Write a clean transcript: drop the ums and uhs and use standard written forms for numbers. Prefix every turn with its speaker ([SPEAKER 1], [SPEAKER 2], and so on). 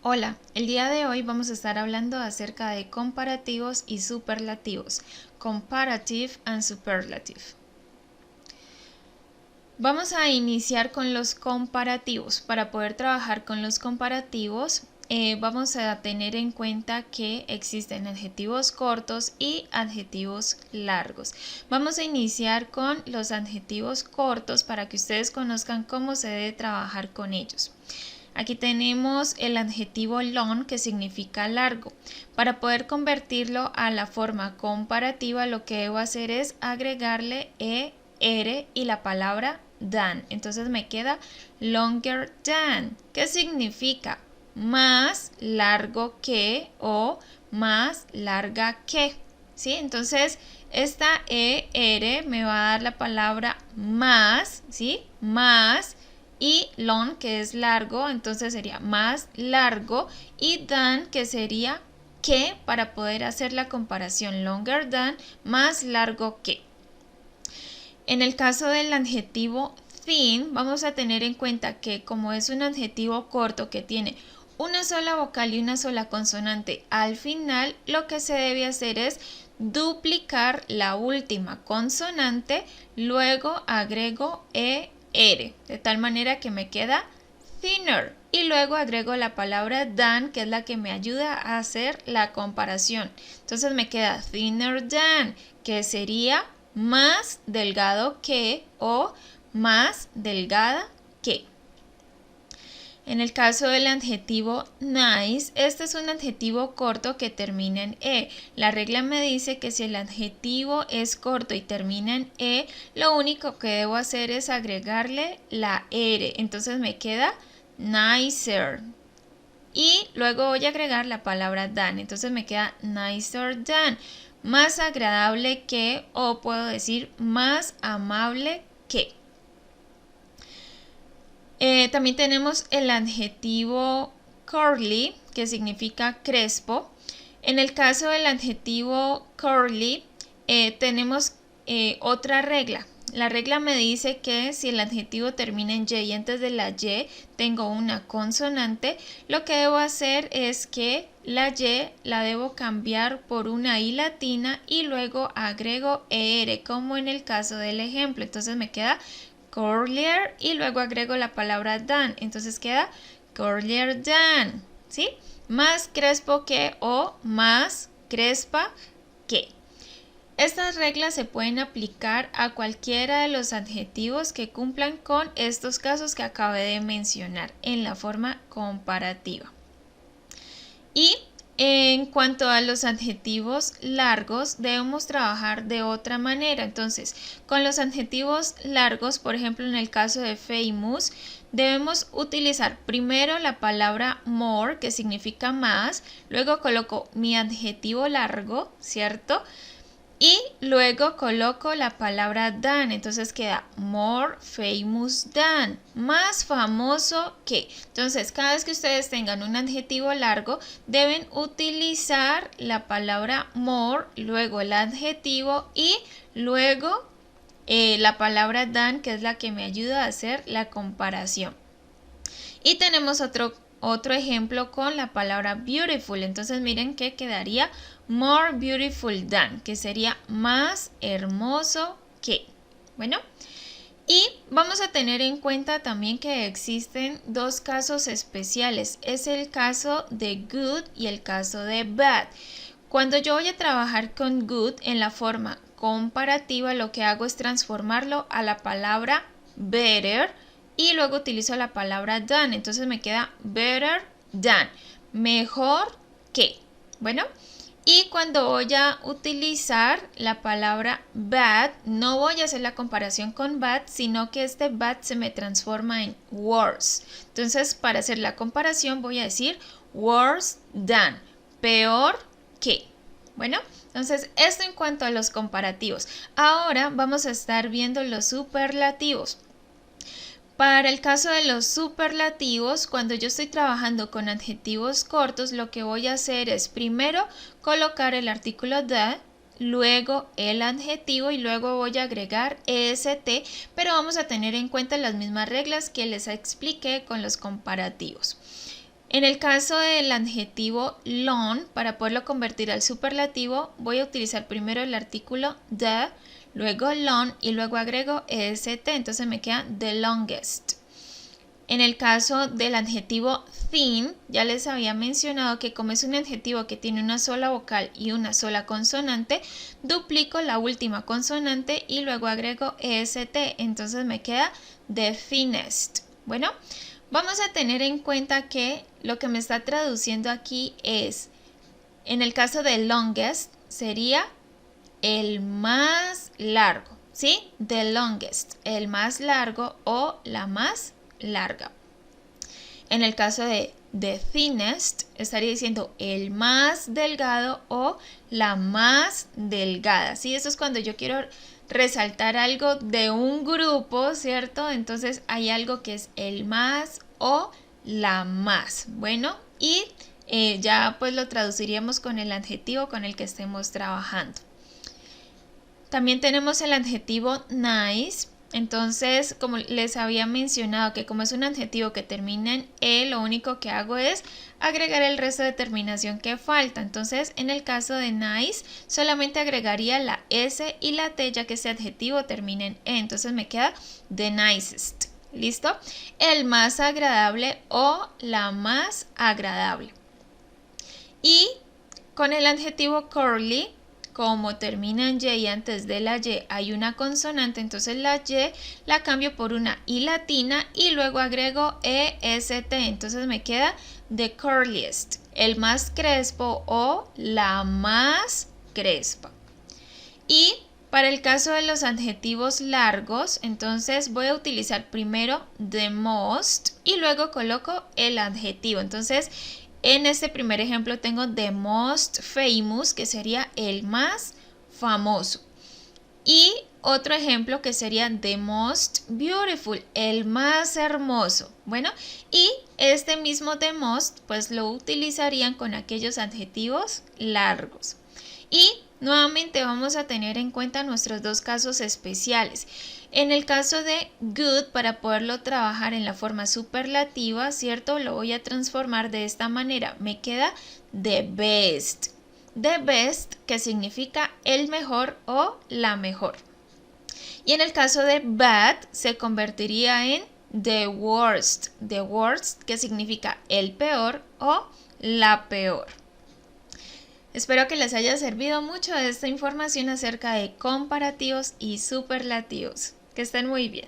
[SPEAKER 1] Hola, el día de hoy vamos a estar hablando acerca de comparativos y superlativos, comparative and superlative. Vamos a iniciar con los comparativos. Para poder trabajar con los comparativos, vamos a tener en cuenta que existen adjetivos cortos y adjetivos largos. Vamos a iniciar con los adjetivos cortos para que ustedes conozcan cómo se debe trabajar con ellos. Aquí tenemos el adjetivo long, que significa largo. Para poder convertirlo a la forma comparativa, lo que debo hacer es agregarle er y la palabra than. Entonces me queda longer than, que significa más largo que o más larga que. ¿Sí? Entonces esta er me va a dar la palabra más, ¿sí? Más, y long, que es largo, entonces sería más largo, y than, que sería que, para poder hacer la comparación. Longer than, más largo que. En el caso del adjetivo thin, vamos a tener en cuenta que como es un adjetivo corto que tiene una sola vocal y una sola consonante al final, lo que se debe hacer es duplicar la última consonante, luego agrego de tal manera que me queda thinner, y luego agrego la palabra than, que es la que me ayuda a hacer la comparación. Entonces me queda thinner than, que sería más delgado que o más delgada que. En el caso del adjetivo nice, este es un adjetivo corto que termina en e. La regla me dice que si el adjetivo es corto y termina en e, lo único que debo hacer es agregarle la r. Entonces me queda nicer. Y luego voy a agregar la palabra than. Entonces me queda nicer than. Más agradable que, o puedo decir más amable que. También tenemos el adjetivo curly, que significa crespo. En el caso del adjetivo curly, tenemos otra regla. La regla me dice que si el adjetivo termina en y y antes de la y tengo una consonante, lo que debo hacer es que la y la debo cambiar por una i latina y luego agrego er, como en el caso del ejemplo. Entonces me queda curlier y luego agrego la palabra than. Entonces queda curlier than, ¿sí? Más crespo que o más crespa que. Estas reglas se pueden aplicar a cualquiera de los adjetivos que cumplan con estos casos que acabé de mencionar en la forma comparativa. Y en cuanto a los adjetivos largos, debemos trabajar de otra manera. Entonces, con los adjetivos largos, por ejemplo, en el caso de famous, debemos utilizar primero la palabra more, que significa más, luego coloco mi adjetivo largo, ¿cierto? Y luego coloco la palabra than, entonces queda more famous than, más famoso que. Entonces, cada vez que ustedes tengan un adjetivo largo, deben utilizar la palabra more, luego el adjetivo y luego la palabra than, que es la que me ayuda a hacer la comparación. Y tenemos otro ejemplo con la palabra beautiful. Entonces miren que quedaría more beautiful than, que sería más hermoso que. Bueno, y vamos a tener en cuenta también que existen dos casos especiales. Es el caso de good y el caso de bad. Cuando yo voy a trabajar con good en la forma comparativa, lo que hago es transformarlo a la palabra better y luego utilizo la palabra than. Entonces me queda better than, mejor que. Bueno, y cuando voy a utilizar la palabra bad, no voy a hacer la comparación con bad, sino que este bad se me transforma en worse. Entonces, para hacer la comparación voy a decir worse than, peor que. Bueno, entonces esto en cuanto a los comparativos. Ahora vamos a estar viendo los superlativos. Para el caso de los superlativos, cuando yo estoy trabajando con adjetivos cortos, lo que voy a hacer es primero colocar el artículo the, luego el adjetivo y luego voy a agregar est, pero vamos a tener en cuenta las mismas reglas que les expliqué con los comparativos. En el caso del adjetivo long, para poderlo convertir al superlativo, voy a utilizar primero el artículo the, luego long y luego agrego est, entonces me queda the longest. En el caso del adjetivo thin, ya les había mencionado que como es un adjetivo que tiene una sola vocal y una sola consonante, duplico la última consonante y luego agrego est, entonces me queda the thinnest. Bueno, vamos a tener en cuenta que lo que me está traduciendo aquí es, en el caso de longest, sería el más largo, ¿sí? The longest, el más largo o la más larga. En el caso de the thinnest, estaría diciendo el más delgado o la más delgada, ¿sí? Eso es cuando yo quiero resaltar algo de un grupo, ¿cierto? Entonces hay algo que es el más o la más. Bueno, y ya pues lo traduciríamos con el adjetivo con el que estemos trabajando. También tenemos el adjetivo nice. Entonces, como les había mencionado que como es un adjetivo que termina en E, lo único que hago es agregar el resto de terminación que falta. Entonces, en el caso de nice, solamente agregaría la S y la T, ya que ese adjetivo termina en E. Entonces me queda the nicest. ¿Listo? El más agradable o la más agradable. Y con el adjetivo curly, como termina en Y y antes de la Y hay una consonante, entonces la Y la cambio por una I latina y luego agrego EST, entonces me queda the curliest, el más crespo o la más crespa. Y para el caso de los adjetivos largos, entonces voy a utilizar primero the most y luego coloco el adjetivo. Entonces, en este primer ejemplo tengo the most famous, que sería el más famoso. Y otro ejemplo que sería the most beautiful, el más hermoso. Bueno, y este mismo the most, pues lo utilizarían con aquellos adjetivos largos. Y nuevamente vamos a tener en cuenta nuestros dos casos especiales. En el caso de good, para poderlo trabajar en la forma superlativa, ¿cierto? Lo voy a transformar de esta manera. Me queda the best. The best, que significa el mejor o la mejor. Y en el caso de bad, se convertiría en the worst. The worst, que significa el peor o la peor. Espero que les haya servido mucho esta información acerca de comparativos y superlativos. Que estén muy bien.